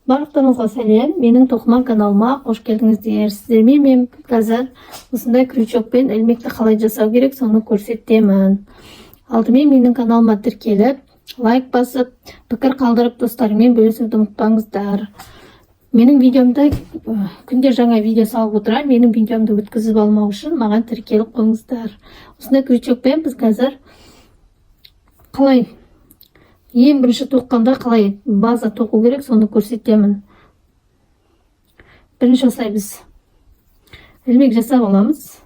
Барлықтарыңызға сәлем. Менің тоқыман каналыма қош келдіңіздер. Сіздермен мен қазір осындай крючокпен ілмекті қалай жасау керек, соны көрсетемін. Алдымен менің каналыма тіркеліп, лайк басып, пікір қалдырып, достарымен бөлісуді ұмытпаңыздар. Менің видеомда күнде жаңа видео салып отырамын. Менің видеомды өткізіп алмау үшін маған тіркеліп қойыңыздар. Осындай крючокпен біз қазір қалай ең бірінші тоққанда қалай база тоқу керек, соны көрсетемін. Бірінші осылай біз ілмек жасап аламыз.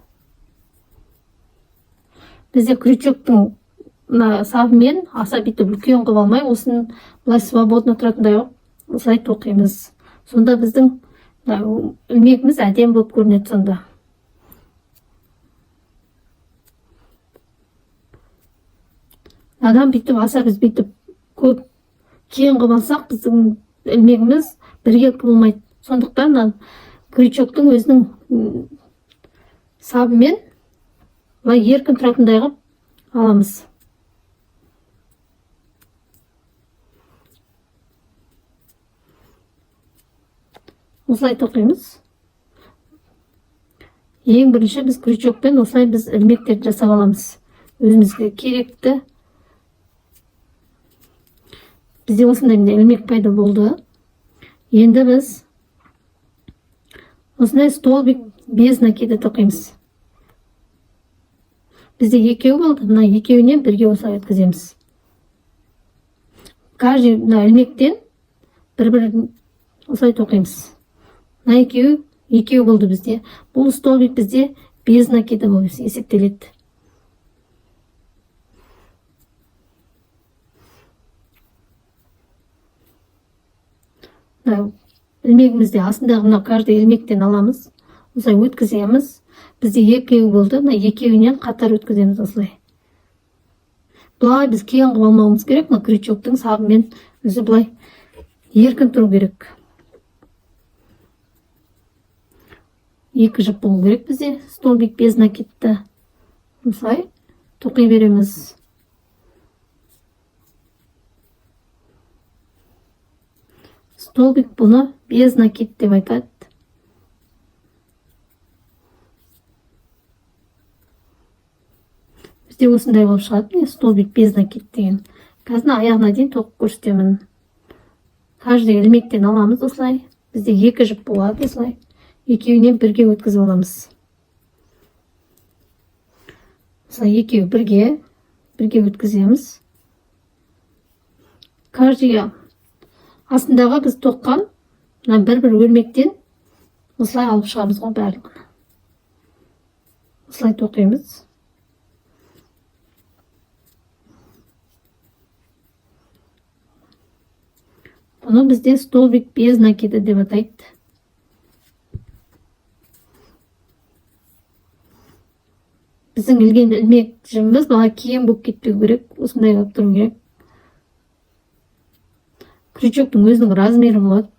Бізде крючоктың сабымен аса бүйтіп үлкен қылып алмай, осыны былай свободно тұратындай қылып осылай тоқимыз. Сонда біздің ілмегіміз әдемі болып көрінеді сонда. Адам бүйтіп аса біз бүйтіп көп кейін қылып алсақ, біздің ілмегіміз бірге болмайды. Сондықтан крючоктың өзінің сабымен былай еркін тұратындай қылып аламыз. Осылай тоқимыз. Ең бірінші біз крючокпен осылай біз ілмектерді жасап аламыз. Өзімізге керекті. Бізде осындай ілмек пайда болды. Енді біз осындай столбик без накида тоқимыз. Бізде екеу болды. Мына екеуінен бірге осылай өткіземіз. Каждый ілмектен бір-бір осылай тоқимыз. Мына екеу болды бізде. Бұл столбик бізде без накида болып есептеледі. Ілмегімізде астындағы мына каждый ілмектен аламыз. Осылай өткіземіз. Бізде екеу болды. Мына екеуінен қатар өткіземіз осылай. Бұлай біз кейін қылып алмауымыз керек. Мына крючоктың сабымен өзі бұлай еркін тұру керек. Екі жіп болу керек бізде. Столбик без накидті. Осылай тоқи береміз. Столбик бұны без накид деп айтады. Бізде осындай болып шығады. Столбик без накид деген. Қазір аяғына дейін тоқып көрсетемін. Каждый ілмектен аламыз осылай. Бізде екі жіп болады осылай. Екеуінен бірге өткізіп аламыз. Осылай екеу бірге өткіземіз. Каждый астындағы біз тоққан бір-бір өрмектен осылай алып шығамыз ғой барлығын. Осылай тоқимыз. Бұны бізде столбик без накида деп атайды. Біздің ілген ілмек жібіміз бұға кейін болып кетпеу керек. Осындай болып тұру керек. Крючоктың өзінің размері болады.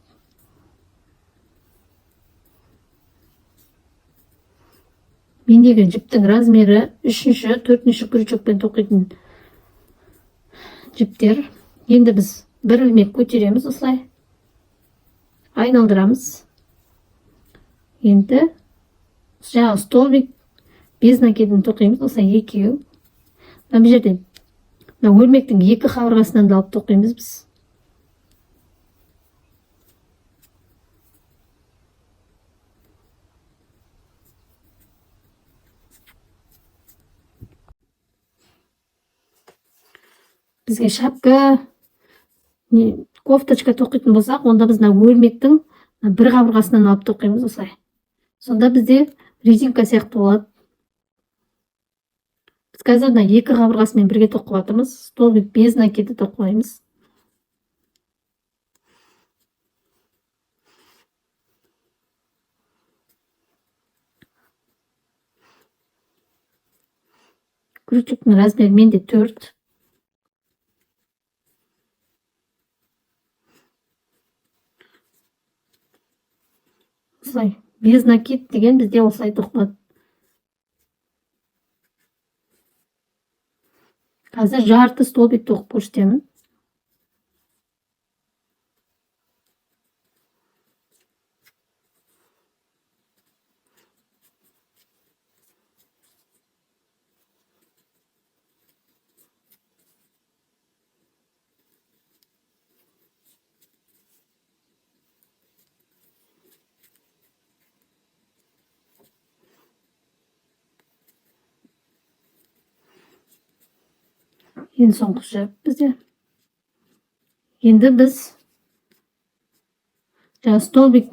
Мендегі жіптің размері 3-ші, 4-ші крючокпен тоқитын жіптер. Енді біз бір ілмек көтереміз осылай. Айналдырамыз. Енді жаңағы столбик без накидін тоқимыз. Осылай екеу. Бұл жерде өрмектің екі қабырғасынан да алып тоқимыз біз. Бізге шапка, кофточка тоқитын болсақ, онда біз өрмектің бір қабырғасынан алып тоқимыз осылай. Сонда бізде резинка сияқты болады. Біз қазір екі қабырғасымен бірге тоқып жатырмыз. Столбик без накида тоқимыз. Крючоктың размері менде 4. Осылай без накид деген бізде осылай тоқылады. Қазір жарты столбик тоқып көрсетемін. Енді соңғы жіп бізде. Енді біз столбик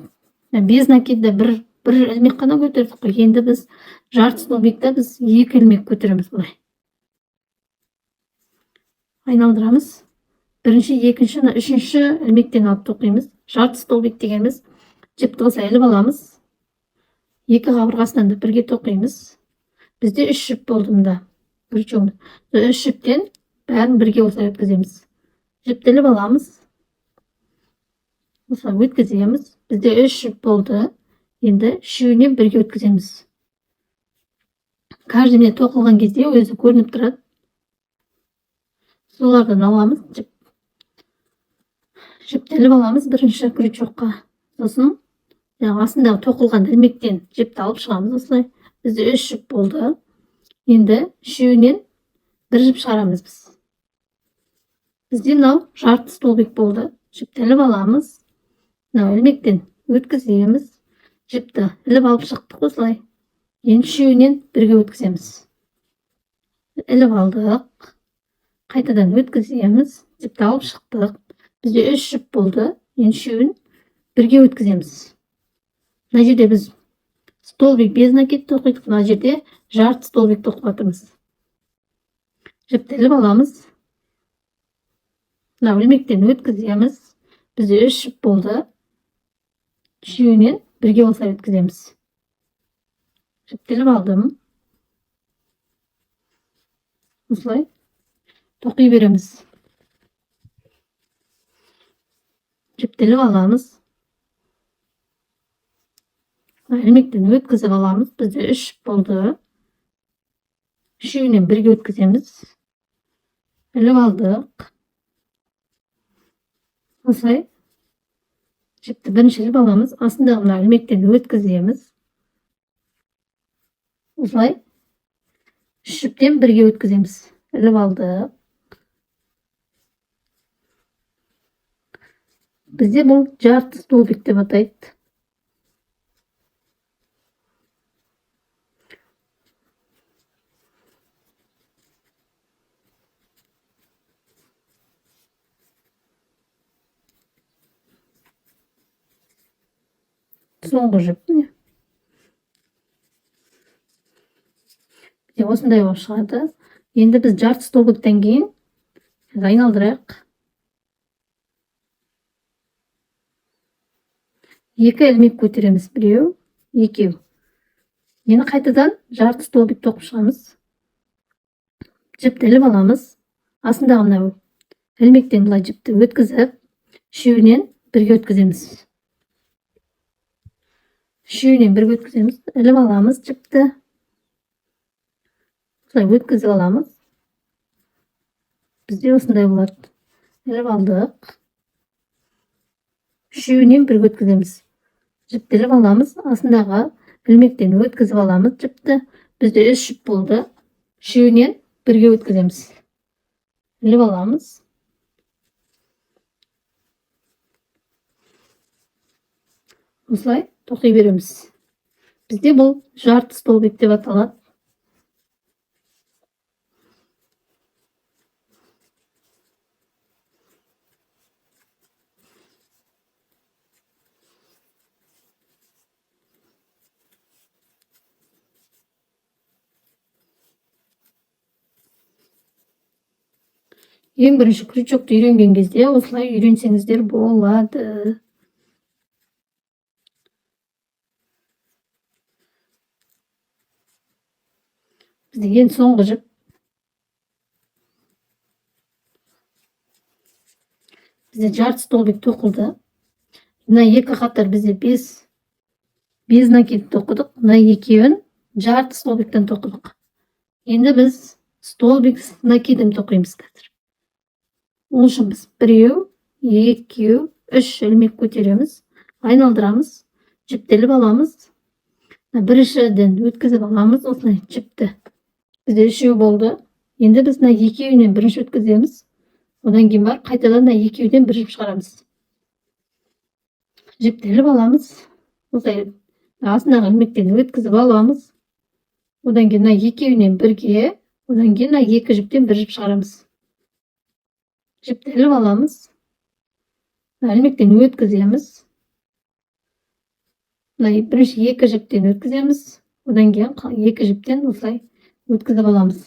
без накидді бір ілмек қана көтердік қой. Енді біз жарты столбикті біз 2 ілмек көтереміз былай. Айналдырамыз. Бірінші, екінші, үшінші ілмектен алып тоқимыз. Жарты столбик дегеніміз жіпті осылай іліп аламыз. 2 қабырғасынан да бірге тоқимыз. Бізде 3 жіп болды мұнда. 3 жіптен бәрін бірге осылай өткіземіз. Жіпті іліп аламыз. Осылай өткіземіз. Бізде 3 жіп болды. Енді үшеуінен бірге өткіземіз. Каждыйына тоқылған кезде өзі көрініп тұрады. Солардан аламыз. Жіпті іліп аламыз бірінші крючокқа. Сосын астындағы тоқылған ілмектен жіпті алып шығамыз осылай. Бізде 3 жіп болды. Енді үшеуінен бір жіп шығарамыз біз. Бізде мынау жарты столбик болды. Жіпті іліп аламыз. Мынау ілмектен өткіземіз. Жіпті іліп алып шықтық осылай. Енді үшеуінен бірге өткіземіз. Іліп алдық. Қайтадан өткіземіз. Жіпті алып шықтық. Бізде 3 жіп болды. Енді үшеуін бірге өткіземіз. Мына жерде біз столбик без накид тоқидық. Мына жерде жарты столбик тоқып жатырмыз. Жіпті іліп аламыз. Мына ілмектен өткіземіз. Бізде 3 жіп болды. Үшеуінен бірге осылай өткіземіз. Жіпті іліп алдым. Осылай тоқи береміз. Жіпті іліп аламыз. Ілмектен өткізіп аламыз. Бізде 3 жіп болды. Үшеуінен бірге өткіземіз. Іліп алдық. Осылай жіпті бірінші іліп аламыз. Астындағы мына ілмектен өткіземіз. Осылай 3 жіптен бірге өткіземіз. Іліп алдық. Бізде бұл жарты столбик деп атайды. Соңғы жіп. Осындай болып шығады. Енді біз жарты столбиктен кейін айналдырайық. 2 ілмек көтереміз. Біреу, екеу. Енді қайтадан жарты столбик тоқып шығамыз. Жіпті іліп аламыз. Астындағы мынау ілмектен былай жіпті өткізіп, үшеуінен бірге өткіземіз. Үшеуінен бірге өткіземіз. Іліп аламыз жіпті. Осылай өткізіп аламыз. Бізде осындай болады. Іліп алдық. Үшеуінен бірге өткіземіз. Жіпті іліп аламыз. Астындағы ілмектен өткізіп аламыз жіпті. Бізде 3 жіп болды. Үшеуінен бірге өткіземіз. Іліп аламыз. Осылай тоқи береміз. Бізде бұл жарты столбик деп аталады. Ең бірінші крючокты үйренген кезде осылай үйренсеңіздер болады. Бізде ең соңғы жіп. Бізде жарты столбик тоқылды. Мына 2 қатар бізде без накид тоқыдық. Мына екеуін жарты столбиктен тоқыдық. Енді біз столбик с накидом тоқимыз қазір. Ол үшін біз біреу, екеу, 3 ілмек көтереміз. Айналдырамыз. Жіпті іліп аламыз. Біріншіден өткізіп аламыз. Осылай жіпті. Бізде 3 болды. Енді біз екеуінен бірінші өткіземіз. Одан кейін бар, қайтадан екеуден бір жіп шығарамыз. Жіпті іліп аламыз. Осылай астындағы ілмектен өткізіп аламыз. Одан кейін екеуінен бірге, одан кейін 2 жіптен бір жіп шығарамыз. Жіптеліп аламыз. Ілмектен өткіземіз. Бірінші 2 жіптен өткіземіз. Одан кейін 2 жіптен осылай өткізіп аламыз.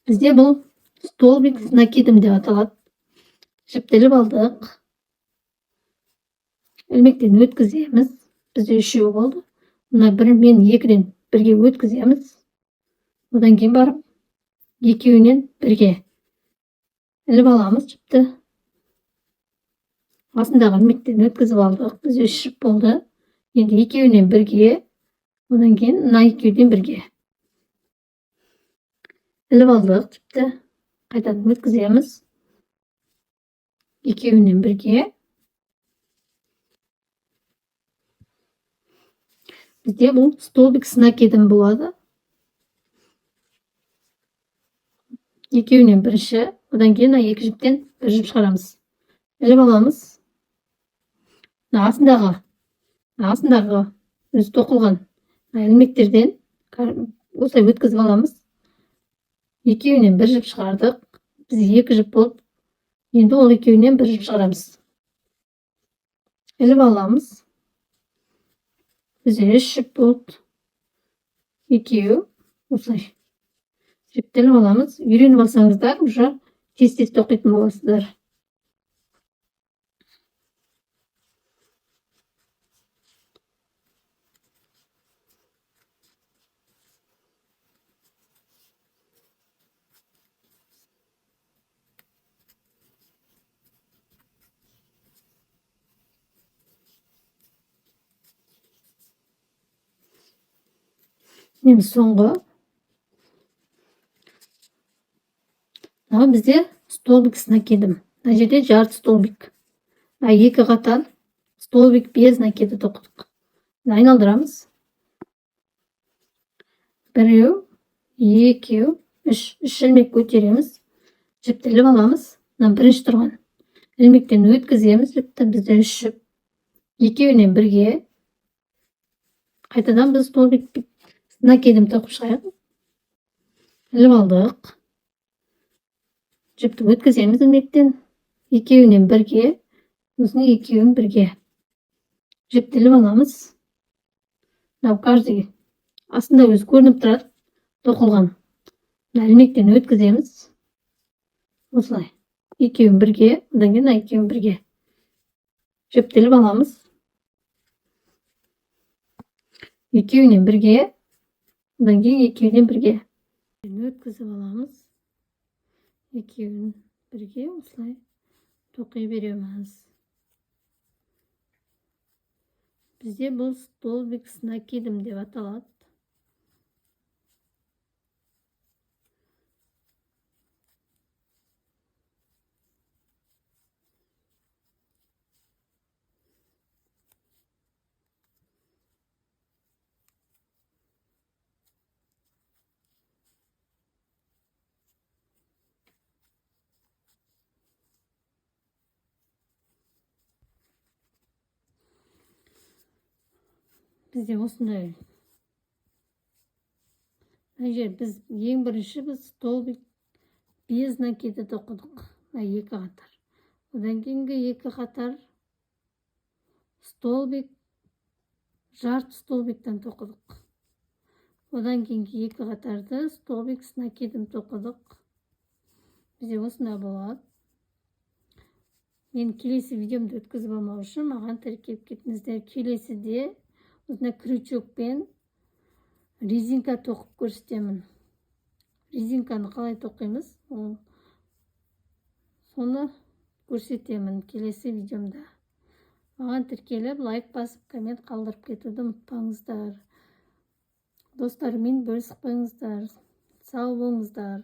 Бізде бұл столбик с накидом деп аталады. Жіптеліп алдық. Ілмектен өткіземіз. Бізде 3 болды. Мына 1 мен 2-ден 1-ге өткіземіз. Одан кейін барып 2-нен 1-ге іліп аламыз жіпті. Басындағы ілмектен өткізіп алдық. Бізде 3 жіп болды. Енді 2-нен 1-ге, одан кейін мына 2-ден 1-ге іліп алдық жіпті. Қайтадан өткіземіз. 2-нен 1-ге. Бізде бұл столбик с накидом болады. 2-нен 1-ші, одан кейін 2 жіптен 1 жіп шығарамыз. Іліп аламыз. Астындағы өзі тоқылған ілмектерден осылай өткізіп аламыз. 2-нен 1 жіп шығардық. Бізде 2 жіп болды. Енді ол 2-нен 1 жіп шығарамыз. Іліп аламыз. Бізде 3 жіп болды. 2 осылай жіптеліп аламыз. Үйреніп алсаңыздар, уже тез-тез тоқитын боласыздар. Енді соңғы бізде столбик с накидом. Мына жерде жарты столбик. 2 қатар столбик без накида тоқыдық. Айналдырамыз. 1, 2, 3 ілмек көтереміз. Жіптеліп аламыз. Мына бірінші тұрған ілмектен өткіземіз. Бізде 3 жіп. 2-нен 1-ге. Қайтадан біз столбик с накидом тоқып шығайық. Іліп алдық. Жіпті өткіземіз ілмектен. 2-нен 1-ге. Осыны 2-нен 1-ге. Жіптеліп аламыз. Каждый астында өзі көрініп тұрады. Тоқылған. Ілмектен өткіземіз. Осылай. 2-нен 1-ге. Одан кейін 2-нен 1-ге. Жіптеліп аламыз. 2-нен 1-ге. Одан кейін 2-нен 1-ге. Өткізіп аламыз. 2-нен 1-ге осылай тоқи береміз. Бізде бұл столбик с накидом деп аталады. Бізде осындай. Біз ең бірінші столбик без накида тоқыдық. 2 қатар. Одан кейінгі 2 қатар столбик жарты столбиктен тоқыдық. Одан кейінгі 2 қатарды столбик с накидом тоқыдық. Бізде осындай болады. Мен келесі видеомды өткізіп алмау үшін маған тіркеп кетіңіздер. Келесіде осындай крючокпен резинка тоқып көрсетемін. Резинканы қалай тоқимыз, соны көрсетемін келесі видеомда. Маған тіркеліп, лайк басып, коммент қалдырып кетуді ұмытпаңыздар. Достарыммен бөлісіп қойыңыздар. Сау болыңыздар.